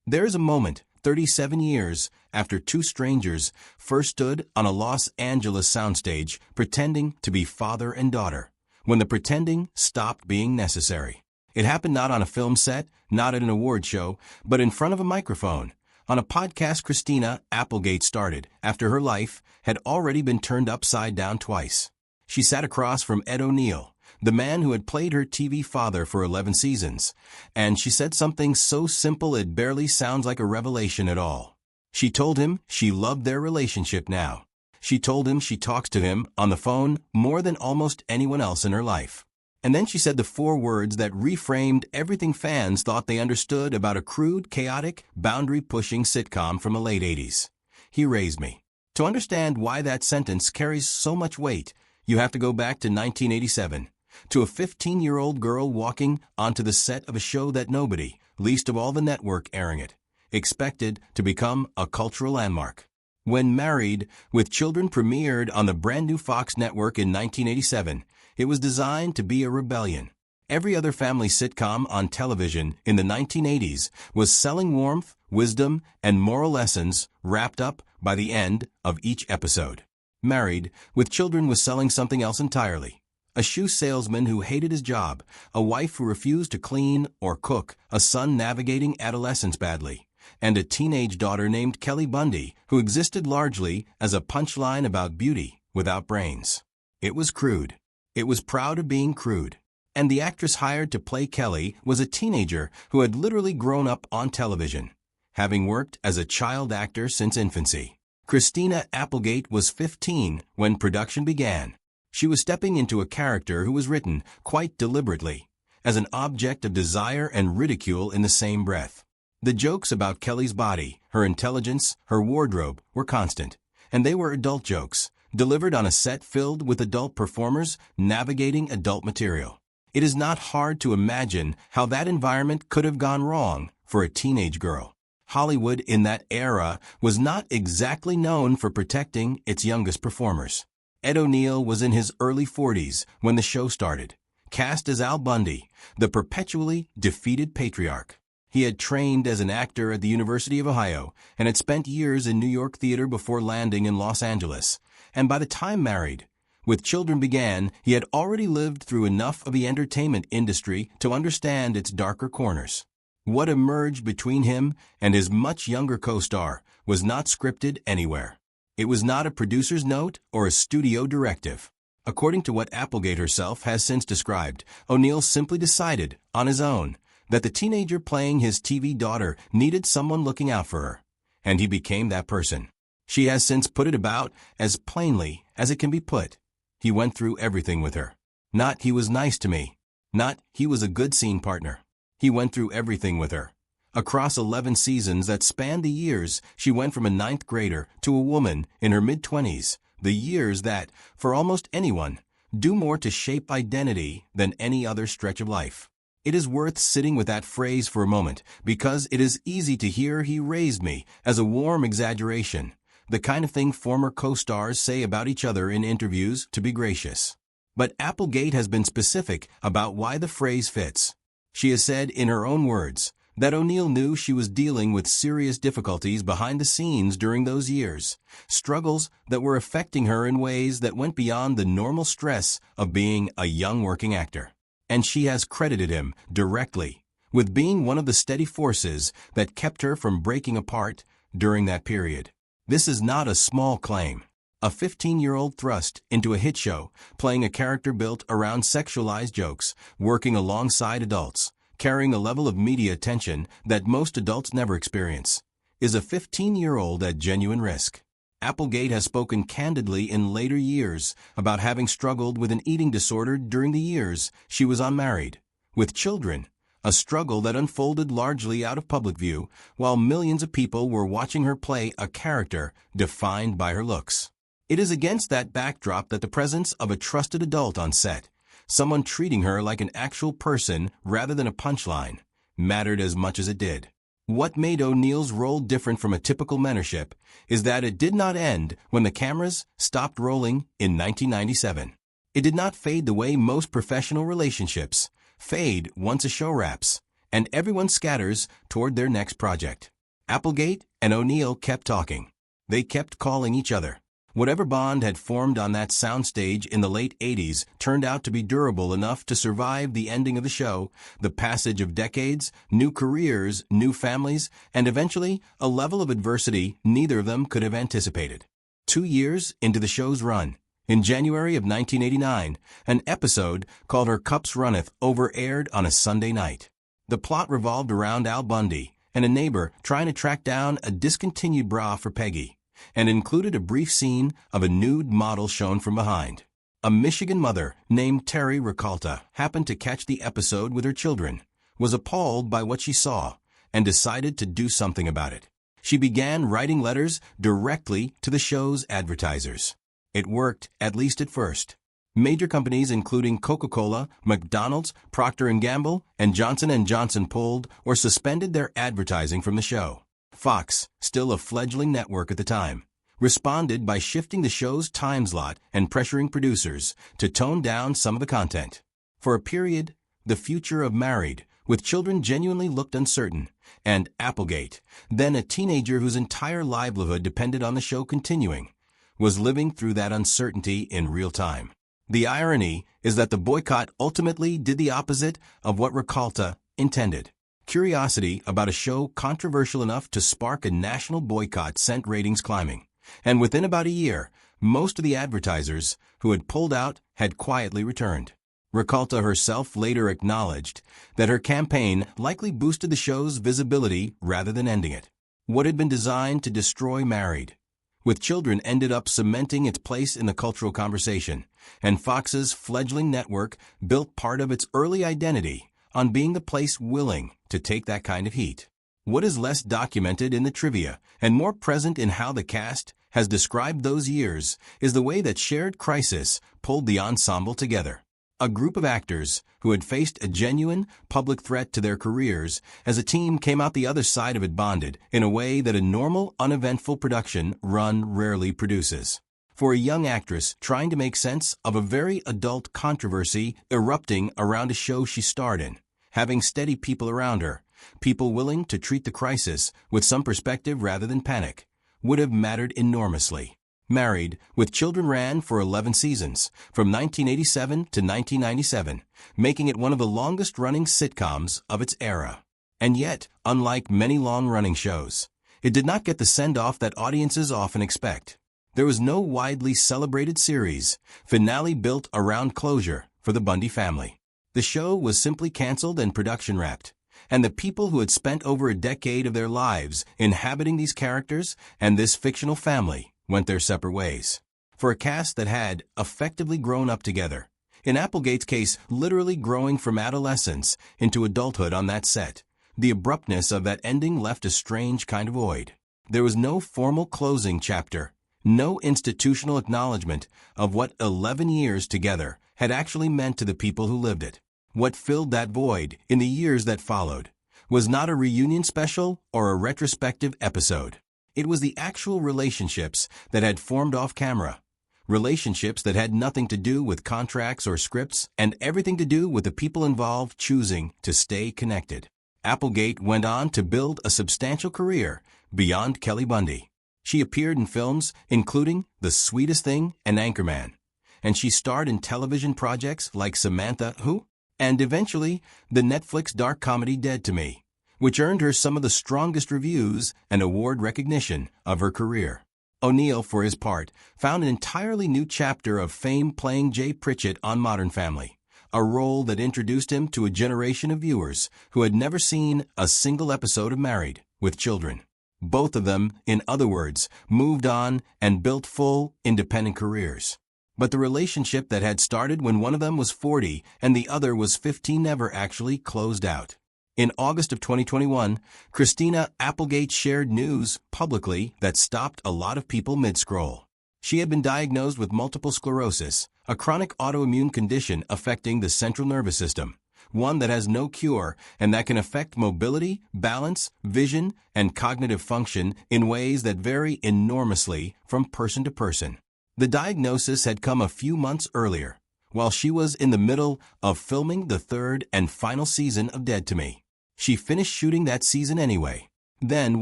There is a moment, 37 years after two strangers first stood on a Los Angeles soundstage pretending to be father and daughter, when the pretending stopped being necessary. It happened not on a film set, not at an award show, but in front of a microphone, on a podcast Christina Applegate started after her life had already been turned upside down twice. She sat across from Ed O'Neill, the man who had played her TV father for 11 seasons, and she said something so simple it barely sounds like a revelation at all. She told him she loved their relationship now. She told him she talks to him on the phone more than almost anyone else in her life. And then she said the four words that reframed everything fans thought they understood about a crude, chaotic, boundary-pushing sitcom from the late 80s. He raised me. To understand why that sentence carries so much weight, you have to go back to 1987, to a 15-year-old girl walking onto the set of a show that nobody, least of all the network airing it, expected to become a cultural landmark. When Married, with Children premiered on the brand new Fox network in 1987, it was designed to be a rebellion. Every other family sitcom on television in the 1980s was selling warmth, wisdom, and moral lessons wrapped up by the end of each episode. Married, with Children was selling something else entirely. A shoe salesman who hated his job, a wife who refused to clean or cook, a son navigating adolescence badly, and a teenage daughter named Kelly Bundy who existed largely as a punchline about beauty without brains. It was crude. It was proud of being crude. And the actress hired to play Kelly was a teenager who had literally grown up on television, having worked as a child actor since infancy. Christina Applegate was 15 when production began. She was stepping into a character who was written, quite deliberately, as an object of desire and ridicule in the same breath. The jokes about Kelly's body, her intelligence, her wardrobe were constant, and they were adult jokes, delivered on a set filled with adult performers navigating adult material. It is not hard to imagine how that environment could have gone wrong for a teenage girl. Hollywood in that era was not exactly known for protecting its youngest performers. Ed O'Neill was in his early 40s when the show started, cast as Al Bundy, the perpetually defeated patriarch. He had trained as an actor at the University of Ohio and had spent years in New York theater before landing in Los Angeles. And by the time Married, with Children began, he had already lived through enough of the entertainment industry to understand its darker corners. What emerged between him and his much younger co-star was not scripted anywhere. It was not a producer's note or a studio directive. According to what Applegate herself has since described, O'Neill simply decided, on his own, that the teenager playing his TV daughter needed someone looking out for her, and he became that person. She has since put it about as plainly as it can be put. He went through everything with her. Not he was nice to me. Not he was a good scene partner. He went through everything with her. Across 11 seasons that spanned the years, she went from a 9th grader to a woman in her mid-20s, the years that, for almost anyone, do more to shape identity than any other stretch of life. It is worth sitting with that phrase for a moment, because it is easy to hear "he raised me" as a warm exaggeration, the kind of thing former co-stars say about each other in interviews to be gracious. But Applegate has been specific about why the phrase fits. She has said in her own words that O'Neill knew she was dealing with serious difficulties behind the scenes during those years, struggles that were affecting her in ways that went beyond the normal stress of being a young working actor. And she has credited him directly with being one of the steady forces that kept her from breaking apart during that period. This is not a small claim. A 15-year-old thrust into a hit show, playing a character built around sexualized jokes, working alongside adults, carrying a level of media attention that most adults never experience, is a 15-year-old at genuine risk. Applegate has spoken candidly in later years about having struggled with an eating disorder during the years she was on Married, with Children, a struggle that unfolded largely out of public view while millions of people were watching her play a character defined by her looks. It is against that backdrop that the presence of a trusted adult on set, someone treating her like an actual person rather than a punchline, mattered as much as it did. What made O'Neill's role different from a typical mentorship is that it did not end when the cameras stopped rolling in 1997. It did not fade the way most professional relationships fade once a show wraps, and everyone scatters toward their next project. Applegate and O'Neill kept talking. They kept calling each other. Whatever bond had formed on that soundstage in the late 80s turned out to be durable enough to survive the ending of the show, the passage of decades, new careers, new families, and eventually a level of adversity neither of them could have anticipated. 2 years into the show's run, in January of 1989, an episode called Her Cups Runneth Over aired on a Sunday night. The plot revolved around Al Bundy and a neighbor trying to track down a discontinued bra for Peggy, and included a brief scene of a nude model shown from behind. A Michigan mother named Terry Ricalta happened to catch the episode with her children, was appalled by what she saw, and decided to do something about it. She began writing letters directly to the show's advertisers. It worked, at least at first. Major companies including Coca-Cola, McDonald's, Procter & Gamble, and Johnson & Johnson pulled or suspended their advertising from the show. Fox, still a fledgling network at the time, responded by shifting the show's time slot and pressuring producers to tone down some of the content. For a period, the future of Married, with children genuinely looked uncertain, and Applegate, then a teenager whose entire livelihood depended on the show continuing, was living through that uncertainty in real time. The irony is that the boycott ultimately did the opposite of what Ricalta intended. Curiosity about a show controversial enough to spark a national boycott sent ratings climbing, and within about a year, most of the advertisers who had pulled out had quietly returned. Ricalta herself later acknowledged that her campaign likely boosted the show's visibility rather than ending it. What had been designed to destroy Married, with children, ended up cementing its place in the cultural conversation, and Fox's fledgling network built part of its early identity on being the place willing to take that kind of heat. What is less documented in the trivia and more present in how the cast has described those years is the way that shared crisis pulled the ensemble together. A group of actors who had faced a genuine public threat to their careers as a team came out the other side of it bonded in a way that a normal, uneventful production run rarely produces. For a young actress trying to make sense of a very adult controversy erupting around a show she starred in, having steady people around her, people willing to treat the crisis with some perspective rather than panic, would have mattered enormously. Married with Children ran for 11 seasons, from 1987 to 1997, making it one of the longest-running sitcoms of its era. And yet, unlike many long-running shows, it did not get the send-off that audiences often expect. There was no widely celebrated series finale built around closure for the Bundy family. The show was simply canceled and production wrapped, and the people who had spent over a decade of their lives inhabiting these characters and this fictional family went their separate ways. For a cast that had effectively grown up together, in Applegate's case literally growing from adolescence into adulthood on that set, the abruptness of that ending left a strange kind of void. There was no formal closing chapter, no institutional acknowledgement of what 11 years together had actually meant to the people who lived it. What filled that void in the years that followed was not a reunion special or a retrospective episode. It was the actual relationships that had formed off camera, relationships that had nothing to do with contracts or scripts and everything to do with the people involved choosing to stay connected. Applegate went on to build a substantial career beyond Kelly Bundy. She appeared in films including The Sweetest Thing and Anchorman, and she starred in television projects like Samantha Who? And eventually the Netflix dark comedy Dead to Me, which earned her some of the strongest reviews and award recognition of her career. O'Neill, for his part, found an entirely new chapter of fame playing Jay Pritchett on Modern Family, a role that introduced him to a generation of viewers who had never seen a single episode of Married with Children. Both of them, in other words, moved on and built full, independent careers. But the relationship that had started when one of them was 40 and the other was 15 never actually closed out. In August of 2021, Christina Applegate shared news publicly that stopped a lot of people mid-scroll. She had been diagnosed with multiple sclerosis, a chronic autoimmune condition affecting the central nervous system, one that has no cure and that can affect mobility, balance, vision, and cognitive function in ways that vary enormously from person to person. The diagnosis had come a few months earlier, while she was in the middle of filming the third and final season of Dead to Me. She finished shooting that season anyway, Then,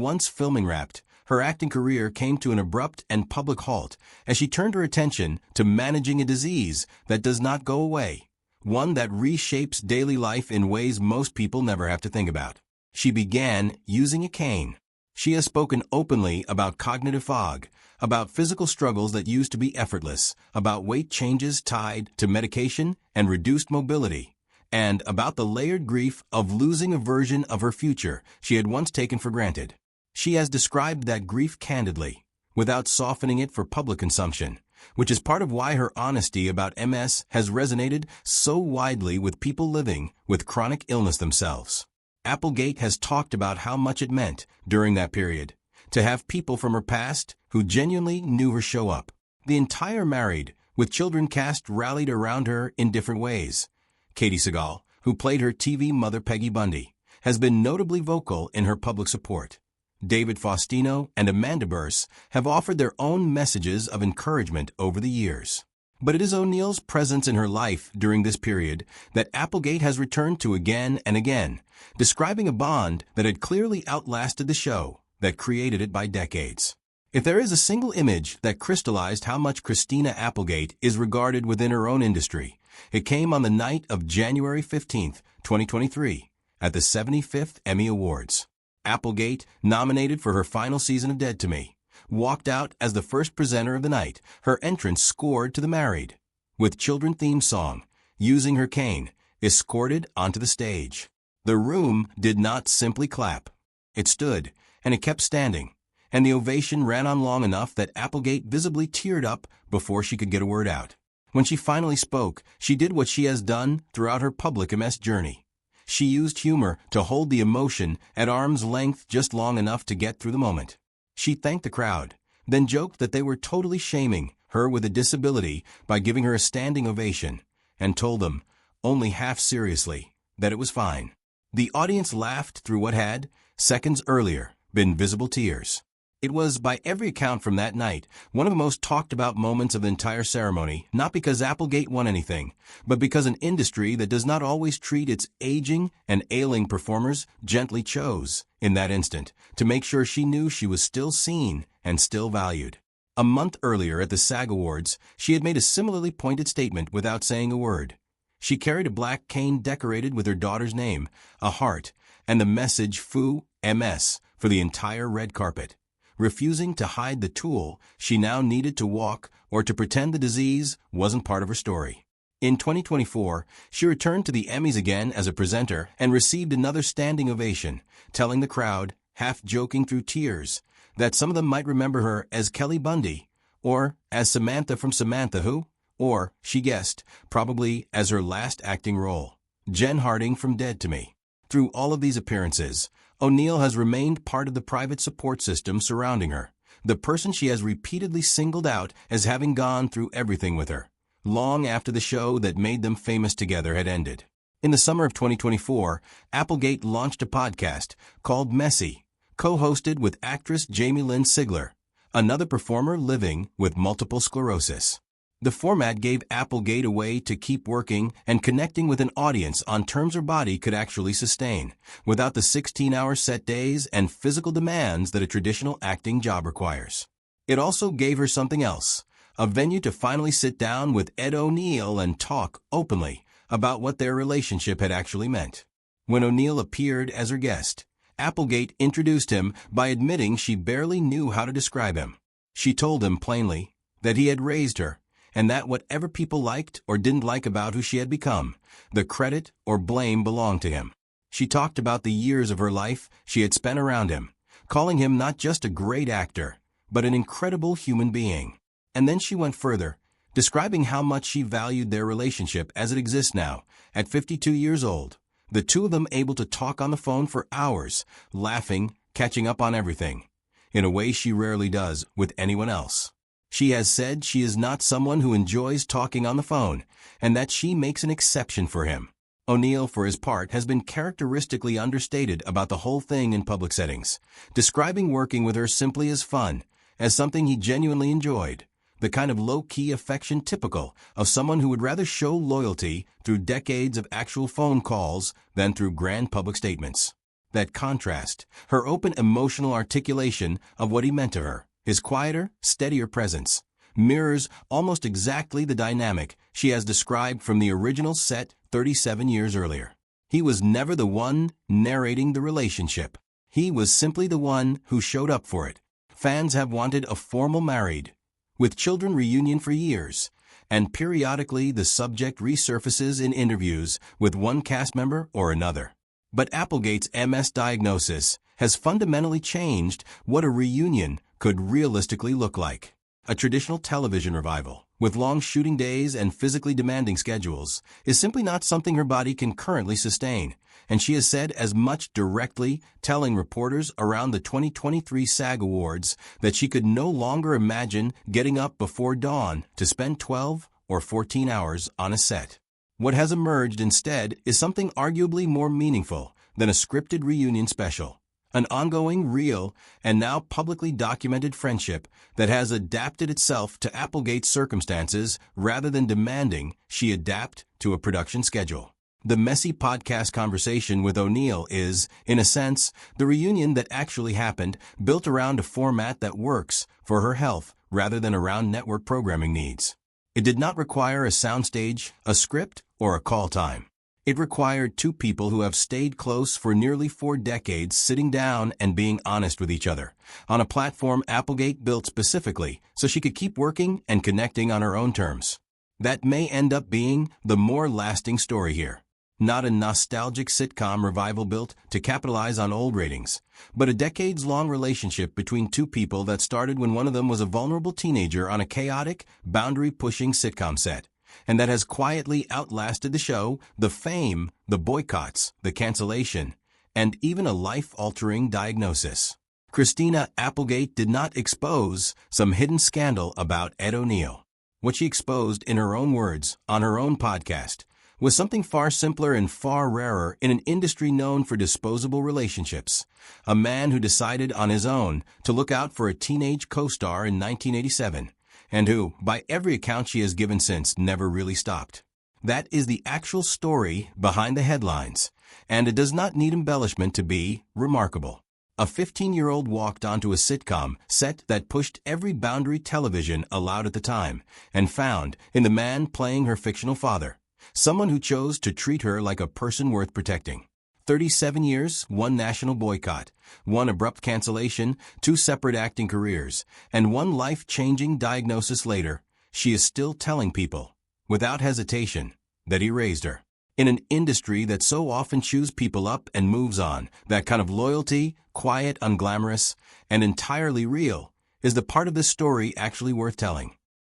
once filming wrapped, her acting career came to an abrupt and public halt as she turned her attention to managing a disease that does not go away, one that reshapes daily life in ways most people never have to think about. She began using a cane. She has spoken openly about cognitive fog, about physical struggles that used to be effortless, about weight changes tied to medication and reduced mobility, and about the layered grief of losing a version of her future she had once taken for granted. She has described that grief candidly, without softening it for public consumption, which is part of why her honesty about MS has resonated so widely with people living with chronic illness themselves. Applegate has talked about how much it meant, during that period, to have people from her past who genuinely knew her show up. The entire Married, with Children cast rallied around her in different ways. Katie Sagal, who played her TV mother Peggy Bundy, has been notably vocal in her public support. David Faustino and Amanda Burse have offered their own messages of encouragement over the years. But it is O'Neill's presence in her life during this period that Applegate has returned to again and again, describing a bond that had clearly outlasted the show that created it by decades. If there is a single image that crystallized how much Christina Applegate is regarded within her own industry, it came on the night of January 15, 2023, at the 75th Emmy Awards. Applegate, nominated for her final season of Dead to Me, walked out as the first presenter of the night, her entrance scored to the Married, with Children theme song, using her cane, escorted onto the stage. The room did not simply clap. It stood, and it kept standing, and the ovation ran on long enough that Applegate visibly teared up before she could get a word out. When she finally spoke, she did what she has done throughout her public MS journey. She used humor to hold the emotion at arm's length just long enough to get through the moment. She thanked the crowd, then joked that they were totally shaming her with a disability by giving her a standing ovation, and told them, only half seriously, that it was fine. The audience laughed through what had, seconds earlier, been visible tears. It was, by every account from that night, one of the most talked about moments of the entire ceremony, not because Applegate won anything, but because an industry that does not always treat its aging and ailing performers gently chose, in that instant, to make sure she knew she was still seen and still valued. A month earlier at the SAG Awards, she had made a similarly pointed statement without saying a word. She carried a black cane decorated with her daughter's name, a heart, and the message Foo MS for the entire red carpet, refusing to hide the tool she now needed to walk or to pretend the disease wasn't part of her story. In 2024, she returned to the Emmys again as a presenter and received another standing ovation, telling the crowd, half joking through tears, that some of them might remember her as Kelly Bundy, or as Samantha from Samantha Who, or, she guessed, probably as her last acting role, Jen Harding from Dead to Me. Through all of these appearances, O'Neill has remained part of the private support system surrounding her, the person she has repeatedly singled out as having gone through everything with her, long after the show that made them famous together had ended. In the summer of 2024, Applegate launched a podcast called Messy, co-hosted with actress Jamie Lynn Sigler, another performer living with multiple sclerosis. The format gave Applegate a way to keep working and connecting with an audience on terms her body could actually sustain, without the 16-hour set days and physical demands that a traditional acting job requires. It also gave her something else, a venue to finally sit down with Ed O'Neill and talk openly about what their relationship had actually meant. When O'Neill appeared as her guest, Applegate introduced him by admitting she barely knew how to describe him. She told him plainly that he had raised her, and that whatever people liked or didn't like about who she had become, the credit or blame belonged to him. She talked about the years of her life she had spent around him, calling him not just a great actor, but an incredible human being. And then she went further, describing how much she valued their relationship as it exists now, at 52 years old, the two of them able to talk on the phone for hours, laughing, catching up on everything, in a way she rarely does with anyone else. She has said she is not someone who enjoys talking on the phone, and that she makes an exception for him. O'Neill, for his part, has been characteristically understated about the whole thing in public settings, describing working with her simply as fun, as something he genuinely enjoyed, the kind of low-key affection typical of someone who would rather show loyalty through decades of actual phone calls than through grand public statements. that contrast, her open emotional articulation of what he meant to her, his quieter, steadier presence, mirrors almost exactly the dynamic she has described from the original set 37 years earlier. He was never the one narrating the relationship. He was simply the one who showed up for it. Fans have wanted a formal married, with children reunion for years, and periodically the subject resurfaces in interviews with one cast member or another. But Applegate's MS diagnosis has fundamentally changed what a reunion could realistically look like. A traditional television revival, with long shooting days and physically demanding schedules, is simply not something her body can currently sustain, and she has said as much directly, telling reporters around the 2023 SAG Awards that she could no longer imagine getting up before dawn to spend 12 or 14 hours on a set. What has emerged instead is something arguably more meaningful than a scripted reunion special. An ongoing, real, and now publicly documented friendship that has adapted itself to Applegate's circumstances rather than demanding she adapt to a production schedule. The messy podcast conversation with O'Neill is, in a sense, the reunion that actually happened, built around a format that works for her health rather than around network programming needs. It did not require a soundstage, a script, or a call time. It required two people who have stayed close for nearly 4 decades sitting down and being honest with each other, on a platform Applegate built specifically so she could keep working and connecting on her own terms. That may end up being the more lasting story here. Not a nostalgic sitcom revival built to capitalize on old ratings, but a decades-long relationship between two people that started when one of them was a vulnerable teenager on a chaotic, boundary-pushing sitcom set, and that has quietly outlasted the show, the fame, the boycotts, the cancellation, and even a life-altering diagnosis. Christina Applegate did not expose some hidden scandal about Ed O'Neill. What she exposed, in her own words, on her own podcast, was something far simpler and far rarer in an industry known for disposable relationships. A man who decided on his own to look out for a teenage co-star in 1987, and who, by every account she has given since, never really stopped. That is the actual story behind the headlines, and it does not need embellishment to be remarkable. A 15-year-old walked onto a sitcom set that pushed every boundary television allowed at the time, and found, in the man playing her fictional father, someone who chose to treat her like a person worth protecting. 37 years, one national boycott, one abrupt cancellation, 2 separate acting careers, and one life-changing diagnosis later, she is still telling people, without hesitation, that he raised her. In an industry that so often chews people up and moves on, that kind of loyalty, quiet, unglamorous, and entirely real, is the part of this story actually worth telling.